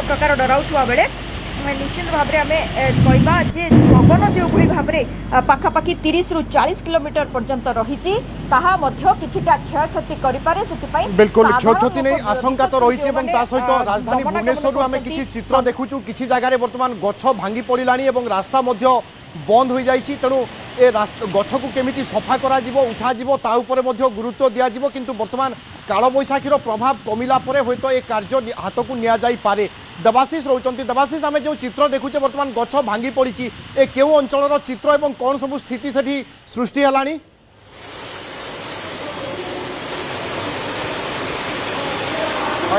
प्रकार डराउवा बेले निश्चित भाव में आम कहवा जे पवन जो भाव में पाखापाखि 30 ରୁ 40 किलोमीटर पर्यंत रही किछिटा क्षयक्षति करिपारे सेतिपई बिल्कुल क्षयक्षति नहीं आशंका तो रही सहित राजधानी भुवनेश्वर आम किसी चित्र देखुचु किसी जगार बर्तमान गछ भांगी पड़ाणी और रास्ता बंद हो जाइए तेणु ए गछ को केमिति सफा करा जिवो उठा जिवो ता उपरे मध्य गुरुत्व दिया जिवो किंतु वर्तमान काल बैशाखीर प्रभाव कमिला परे होइतो ए कार्य हाथ को निया जाई पारे। देवाशीष रोचंती देवाशीष आम जो चित्र देखुचे बर्तमान गछ भांगी पड़ी ए केउ अंचलर चित्र एवं कौन सबु स्थिति सेठी सृष्टि हलानी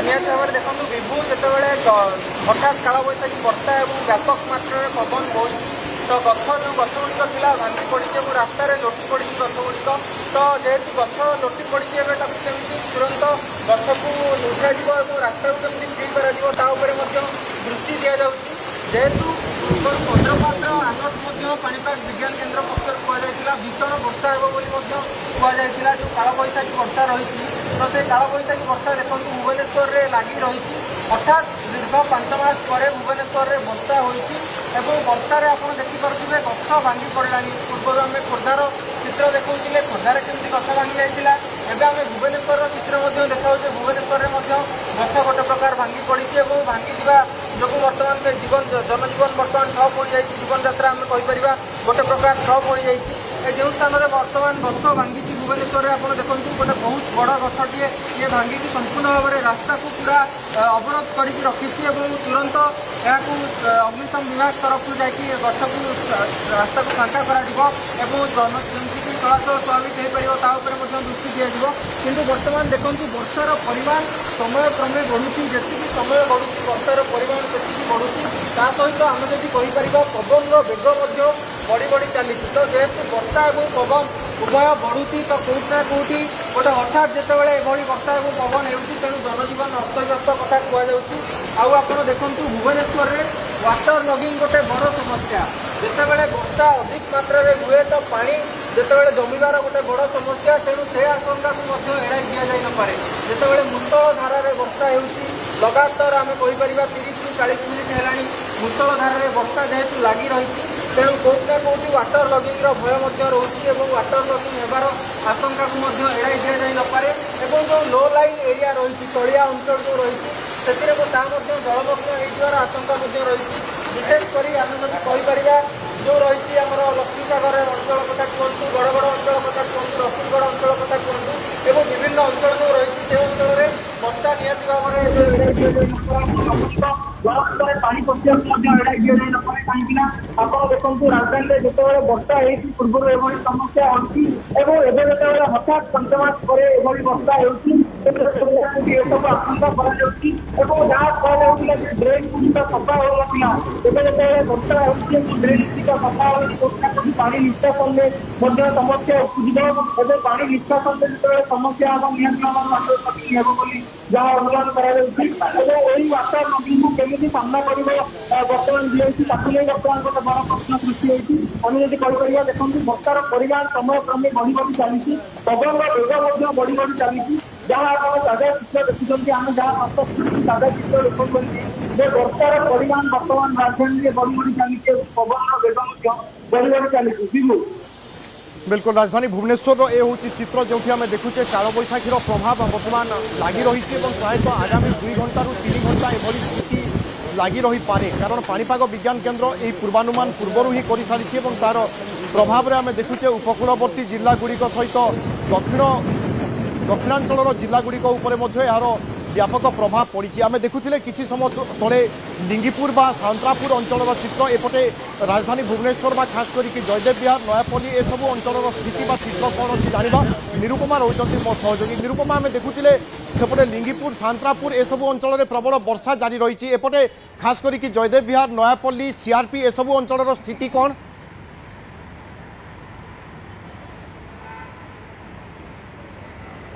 निहत भाव में देखो विभु जितेबाला हठात काल बैशाखी वर्षा और व्यापक मात्रा पवन बोई तो गछ जो गछगुड़िक था भांगी पड़ी और रास्त लोटी पड़ी गछगुड़िक तो जेहेतु गछ लोटी पड़ी केमी तुरंत गछ को उठाजी और रास्ता को केमी फ्री कर दृष्टि दि जाऊँगी जेहेतु 15 आगस्ट पाणीपाग विज्ञान केन्द्र पक्षर कहुला भीषण वर्षा हो कहुला जो कालबैशाखी वर्षा रही तो से कालबैशाखी वर्षा देखो भुवनेश्वर में लगी रही हठात दीर्घ 5 मास पर भुवनेश्वर में वर्षा होती वर्षार आप देखिपे गछ भांगी पड़ा पूर्व आम खोर्धार चित्र देखते खोर्धार केमी गछ भांगी जाइए एवं आम भुवनेश्वर चित्र देखा भुवनेश्वर में गछ गोटे प्रकार भांगी पड़ी भांगी जो बर्तमान में जीवन जनजीवन बर्तमान ठप हो जाए जीवन यात्रा आम कहीपर गोटे प्रकार ठप हो जाए जो स्थान में बर्तमान गछ भांगी भुवनेश्वर में आप देखो गोटे बहुत बड़ गछटे ये भांगी संपूर्ण भाव में रास्ता को पूरा अवरोध कर रखी तुरंत यहाँ अग्निशम विभाग तरफ जाकि गछ को रास्ता को फांका करमती चलाचल स्वाभाविक हो पार दृष्टि दिज्व किंतु वर्तमान देखो वर्षार परिमाण समय क्रमे बढ़ुची जी समय बढ़ुची वर्षार परिमाण से बढ़ुची सहित आम जब कहीपर पवन वेग बढ़ी बढ़ी चली तो जेहेतु वर्षा और पवन उभय बढ़ुची तो कौटना कौटी गोटे हठात जितेबाला ये वर्षा और पवन हो तेणु जनजीवन अस्तव्यस्त कथा कहुच्छी आप देखु भुवनेश्वर में वाटर लगिंग गोटे बड़ समस्या जितेबाला वर्षा अधिक मात्रा हुए तो पानी जितेबाला जमीबार गोटे बड़ समस्या तेणु से आशंका को एड़ाई दि जाई न पारे जितेबाला मुसल धारार वर्षा हो लगातार आम कहीपर 30 ରୁ 40 मिनिट है मुसल धारार वर्षा जेहेतु लगी रही तेणु कौटना कौटी वाटर लगिंग भय रोचे और वाटर लगिंग होबार आशंका को एड़ाई दि जाई न पारे जो लो लाइन एरिया रही तलिया अंचल जो रही से जलमग्न होवार आशंका रही विशेषकर आम जब कहीपर जो रही आम लक्ष्मीसागर अंचल कथा कहतु बड़गड़ अंचल कथा कहतु रसूलगढ़ अंचल कथा कहतु और विभिन्न अंचल जो रही से अंचल में वर्षा निहत भाव में पानी पशिया एड़ाई दि जाए न पारे कहीं आप देखो राजधानी में जो वर्षा हो पूर्व एभली समस्या अच्छी जो हठात 5 मास पर वर्षा हो आशंका जहाँ कहला ड्रेन गुड़िक सफा होगा एवं जो वर्षा हो ड्रेन गुड़िक सफा हो पानी निष्कासन में समस्या उपजीव पानी निष्कासन जो समस्या हम नियंत्रण जहाँ अनुमान कर वाटर लगिंग को केमी सामना कर बर्तमान दिखाई बर्तमान गोटे बड़ प्रश्न सृष्टि होती आम जब कहीपर देखो वर्षार परिमाण समय क्रमे बढ़ी बढ़ी चली पवन वेग बढ़ी बढ़ी चली जहाँ आप ताजा चित्र देखुं आम जहाँ ताजा चित्र देखते वर्षार परिमाण बर्तमान राजधानी में बढ़ी बढ़ी चली पवन वेग बढ़ी बढ़ी चली बिल्कुल राजधानी भुवनेश्वर ये हूँ चित्र जो आम देखुचे कालबैशाखीर प्रभाव बर्तमान लगी रही प्रायतः आगामी 2 घंटा 3 घंटा एभली स्थिति लगी रही पारे कारण पाणीपाग विज्ञान केन्द्र यही पूर्वानुमान पूर्वर ही कर सारी तार प्रभाव में आम देखुचे उपकूलवर्ती जिलागुड़िक सहित दक्षिणांचल जिलागुड़िक यार व्यापक प्रभाव पड़ी आम देखुले किसी समय तले लिंगीपुर बा सांतरापुर अंचल चित्र एपटे राजधानी भुवनेश्वर बा खास करके जयदेव विहार नयापल्ली ए सब अंचल स्थिति बा चित्र कौन अच्छी जाना निरुपमा रोचंती मो सहयोगी निरुपमा आम देखुले सेपटे लिंगीपुर सांतरापुर ए सब अंचल प्रबल वर्षा जारी रही एपटे खास करके जयदेव विहार नयापल्ली सीआरपी ए सब अंचल स्थिति कौन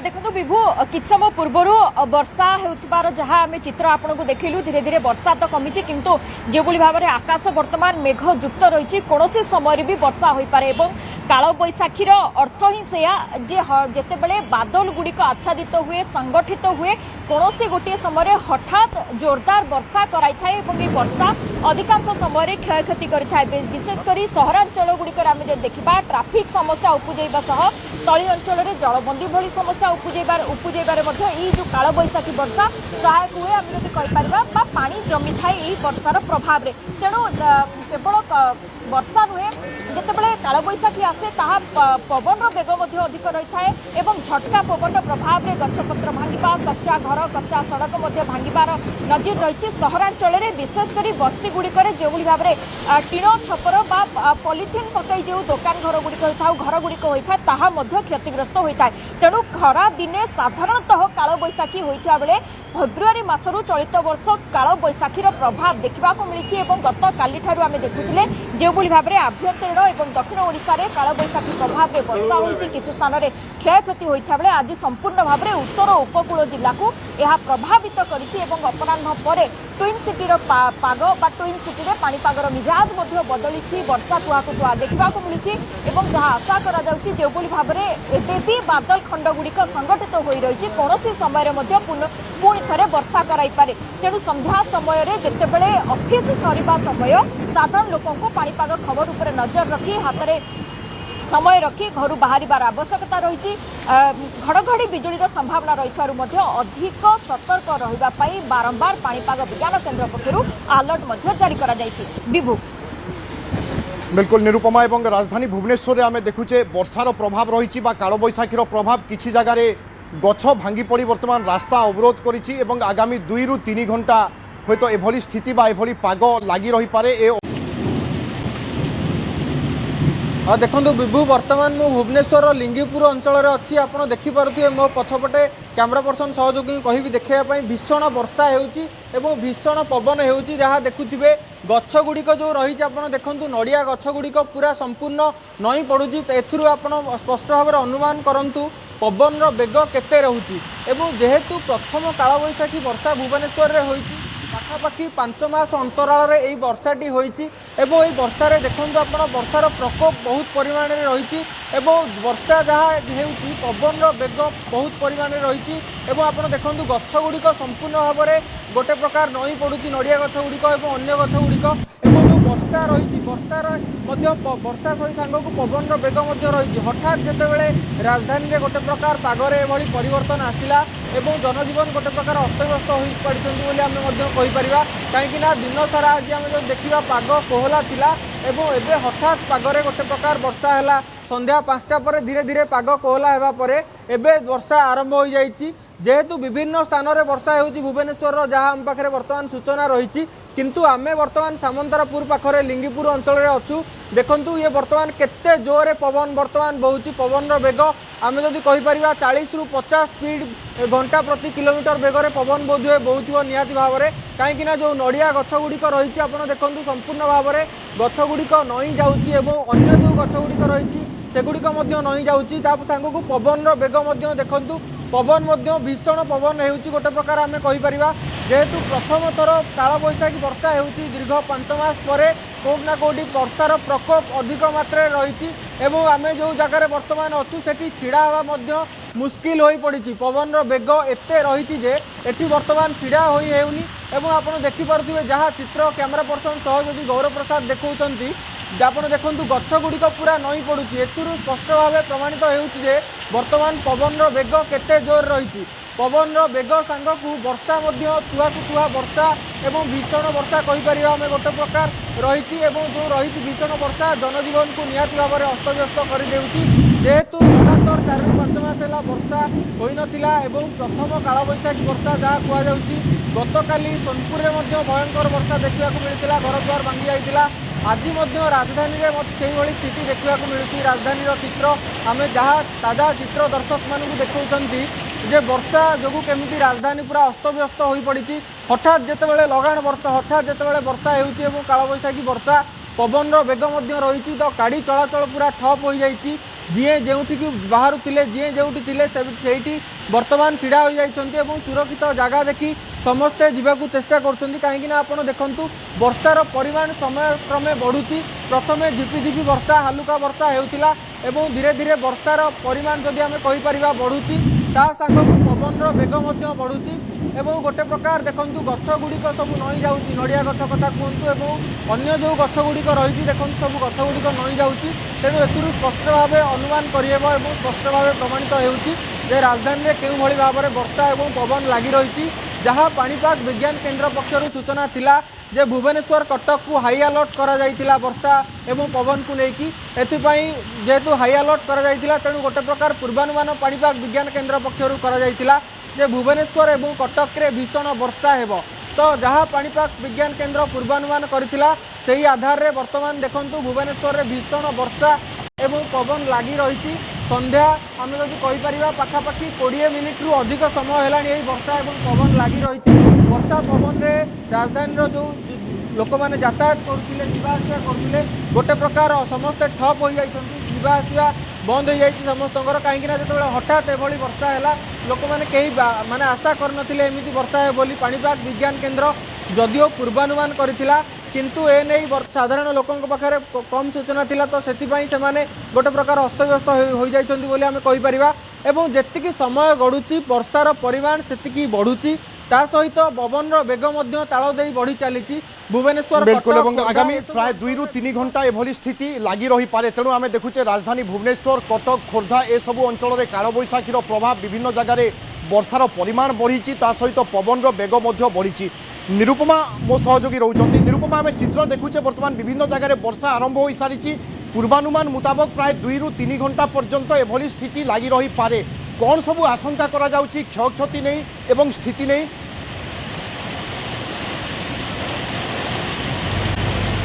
देखो विभु कि समय पूर्वर वर्षा होउतबार जहाँ आम चित्र आपको देखलु धीरे धीरे वर्षा तो कमी किंतु जो भाव में आकाश वर्तमान मेघ युक्त रही कौन समय भी वर्षा हो पारे काल बैशाखीर अर्थ ही सेया जे जितेबले बादल गुड़िक आच्छादित हुए संगठित हुए कौन से गोटे समय हठात जोरदार वर्षा कराई थाए वर्षा अधिकांश समय क्षयक्षति करें विशेषकर सहरांचल गुड़िक आम देखा ट्राफिक समस्या उपजेबा सह तली अंचल जलबंदी भली समस्या उपजेबार जो काल बैशाखी वर्षा सहायक हुए आम जब कहीपर पानी जमी थाए वर्षार प्रभाव में तेणु केवल वर्षा नुहे जितेबाला काल बैशाखी आसे ताहा पवन बेग अधिक रही थाए झटका पवन प्रभाव में गछपत्र भांगा कच्चा घर कच्चा सड़क भांगार नजीर रही सहरांचल में विशेषकर बस्ती गुड़िक जो भाव में टीण छपर पॉलिथिन पकई जो दुकान घर गुड़िक होता घर गुड़िक होता है क्षतिग्रस्त होता है तेणु खरा दिने साधारणतः काल बैशाखी होता बेले फेब्रुआरी मासरू चलित वर्ष काल बैशाखीर प्रभाव देखा मिली गत काली आम देखुले जो भाव में आभ्यंतरीण और दक्षिण ओडिशा रे काल बैशाखी प्रभाव में वर्षा होती किसी स्थान में क्षयक्षति होता बेले आज संपूर्ण भाव में उत्तर उपकूल जिला को यह प्रभावित करिछि एवं अपराह्न पर ट्विन सिटीर पाग बा ट्विन सिटी में पाणीपागर मिजाज बदली वर्षा तुआकु तुआ देखा मिली जहाँ आशा कर जो भाव में एबे भी बादल खंड गुड़िक संगठित हो रही कौन समय पुणी थे वर्षा कराई पारे तेणु संध्या समय जितेबले ऑफिस सरिबा समय साधारण लोकों को पाणीपाग खबर उपर नजर रखी हाथ में समय रखी घर बाहर आवश्यकता रही घड़घड़ी बिजुलीर संभावना रही अधिक सतर्क रही बारंबार पाणीपाग विज्ञान केन्द्र पक्षर अलर्ट जारी करा विभु बिल्कुल निरुपमा एवं राजधानी भुवनेश्वर आम देखुचे वर्षार प्रभाव रही काल बैशाखीर प्रभाव किसी जगार गछ भांगी पड़ी वर्तमान रास्ता अवरोध करिछि एवं आगामी 2 ରୁ 3 घंटा हयत एभली स्थिति बा एभली पाग लागी रही पारे देखो विभु वर्तमान मु भुवनेश्वर लिंगीपुर अंचल अच्छी आप देखिपे मो पछपटे कैमरा पर्सन सहयोगी कहि देखा भीषण वर्षा हो भीषण पवन हो जहाँ देखुवे गछ गुड़िक जो रही देखु नड़िया गछ गुड़िक पूरा संपूर्ण नई पड़ुची एथुरु आपण स्पष्ट भाव में अनुमान करंतु पवन बेग केते रहुची एवं जेहेतु प्रथम काल बैशाखी वर्षा भुवनेश्वर रे होईची पाखापाखि 5 मास अंतराल यही वर्षाटी होईची एवं यही वर्षा देखो आप वर्षार प्रकोप बहुत परिमाण में रही वर्षा जहाँ होती पवन बेग बहुत परिमाण में रही आप देखो गछ गुड़िक संपूर्ण भाव में गोटे प्रकार नई पड़ुची नड़िया गछ गुड़िक और अन्य गछ गुड़िक जो वर्षा रही वर्षार वर्षा सही सांग को पवन बेग रही हठात जितेबाला राजधानी में गोटे प्रकार पागरे एभली परिवर्तन आसला एवं जनजीवन गोटे प्रकार अस्तव्यस्त हो पारिछन्ति आम कहीपर कहीं दिन सारा आज आम जो देखा पाग कोहला थिला एवं एबे हठात पागरे गोटे प्रकार वर्षा है संध्या 5टा पर धीरे धीरे पाग कोहला होगा पर एबे वर्षा आरंभ हो जाइए जेहेतु विभिन्न स्थान में वर्षा होती भुवनेश्वर जहाँ आम पाखे वर्तमान सूचना रही किंतु आमे वर्तमान सामंतरापुर पाखरे लिंगीपुर अंचल में अच्छू देखु ये वर्तमान केते जोरे पवन वर्तमान बहुची पवन बेग आम जदि कहीपर 40 ରୁ 50 स्पीड घंटा प्रति किलोमीटर बेगर पवन बोधे बहुत निहाती भाव में कहीं जो नड़िया गछ गुड़िक रही आप देखो संपूर्ण भाव में गछ गुड़िक नई जाऊँगी अन्य जो गछ गुड़िक रही सेगुड़िक नई जाऊँगी सांग को पवन बेग देखु पवन भीषण पवन हो गोटे प्रकार आम कहीपर जेहेतु प्रथम थर काल बैशाखी वर्षा हो दीर्घ 5 मास पर कौटना कौटी वर्षार प्रकोप अधिक मात्रा रही आम जो जगार बर्तमान अच्छु से छिड़ा हवा मुस्किल हो पड़ी पवन बेग एत रही एटी बर्तमान छिड़ा होनी आप देखिपे जहाँ चित्र कैमरा पर्सन सहयोगी गौरव प्रसाद देखते आप देखो गछ गुड़िक पूरा नई पड़ुची एथुरु स्पष्ट भाव प्रमाणित हो वर्तमान पवन बेग केते जोर रही पवन बेग सांग को वर्षा तुआकु तुआ वर्षा एवं भीषण वर्षा कहीपर आम गोटे प्रकार रही जो रही भीषण वर्षा जनजीवन को निहाती भाव में अस्तव्यस्त करदेउची जेहेतु लगातार 4 ରୁ 5 मास है वर्षा हो नाला प्रथम काल बैशाखी वर्षा जहाँ कहुच्छी गतकाली सोनपुर में भयंकर वर्षा देखा मिलता घर द्वार भांगी जाइए आज राजधानी में से स्थिति देखा मिलूँ राजधानी चित्र आम जहाँ ताजा चित्र दर्शक मानू देखा जे वर्षा जो केमी राजधानी पूरा अस्तव्यस्त हो पड़ी हठात जितेबाला लगाण वर्षा हठात जितेबाला वर्षा हो काल बैशाखी वर्षा पवन बेग रही तो गाड़ी चलाचल पूरा ठप हो जाइए जी जोटिक बाहर जी जो बर्तमान ढड़ा हो जाती सुरक्षित जगह देखी समस्ते जावाक चेष्टा करें आपड़ देखूँ वर्षार परिमाण समय क्रमे बढ़ुची प्रथमे झिपिझिपि वर्षा हालुका वर्षा होता एवं धीरे धीरे वर्षार परिमाण जदि आम कहीपर बढ़ुची ता सागर पवन बेग बढ़ुची एवं गोटे प्रकार देखूँ गछ गुड़िक सब नई जाऊँगी नड़िया गछ कथा कहतु अन्य जो गछ गुड़िक रही देखो सब गछ गुड़िक नई जाऊँगी तेणु ए स्पष्ट भाव अनुमान करहब और स्पष्ट भाव प्रमाणित हो राजधानी में क्यों भली भाव में वर्षा और पवन लगी रही जहाँ पाणीपाग विज्ञान केन्द्र पक्षर सूचना थिला जे भुवनेश्वर कटक को हाई अलर्ट करा जाइतिला वर्षा एवं पवन को लेकिन एथिपाई जेहेतु हाई अलर्ट करा जाइतिला तेणु गोटे प्रकार पूर्वानुमान पाणीपाग विज्ञान केन्द्र पक्षर करा जाइतिला जे भुवनेश्वर एवं कटक रे भीषण वर्षा हेबो तो जहाँ पाणीपाग विज्ञान केन्द्र पूर्वानुमान करथिला सेही आधार रे वर्तमान देखंतु भुवनेश्वर रे भीषण वर्षा एवं पवन लगी रही संध्या आम जब कहीपर पाखापाखि 20 मिनिट रु अधिक समय है वर्षा और पवन लगी रही वर्षा पवन रे राजधानी जो लोक मैंने यातायात करुले जावासवा करुले गोटे प्रकार समस्ते ठप हो जावासवा बंद हो जाए समस्त कहीं जो हठात एभली वर्षा है लोक मैंने कहीं माने आशा करनथिले एमिति वर्षा है बोली पाणीपाग विज्ञान केन्द्र जदिओ पूर्वानुमान करथिला किंतु ए नहीं साधारण लोकों पाखे कम सूचना थिला तो सेतिपाई से माने गोटे प्रकार अस्तव्यस्त हो जाइछन्ति बोली आमे कहि परिबा एवं जेतिकी समय गडुची वर्षार परिमाण सेतिकी बढ़ुची ता सहित पवन बेग मध्य ताल देई बढ़ी चली भुवनेश्वर बिल्कुल एवं आगामी प्राय 2 रु 3 घंटा एभली स्थिति लगी रही पारे तेणु आम देखुचे राजधानी भुवनेश्वर कटक खोर्धा ए सबु अंचल कालबैशाखीर प्रभाव विभिन्न जगार वर्षार परिमाण बढ़ी सहित पवन बेग बढ़ी निरुपमा मो सहयोगी रोचंती निरुपमा आम चित्र देखुचे बर्तमान विभिन्न जगार वर्षा आरंभ हो सारी पूर्वानुमान मुताबक प्राय 2 रु 3 घंटा पर्यंत एभली स्थिति लगी रही पारे कौन सबू आशंका करा जाउची क्षयक्षति नहीं एवं स्थिति नहीं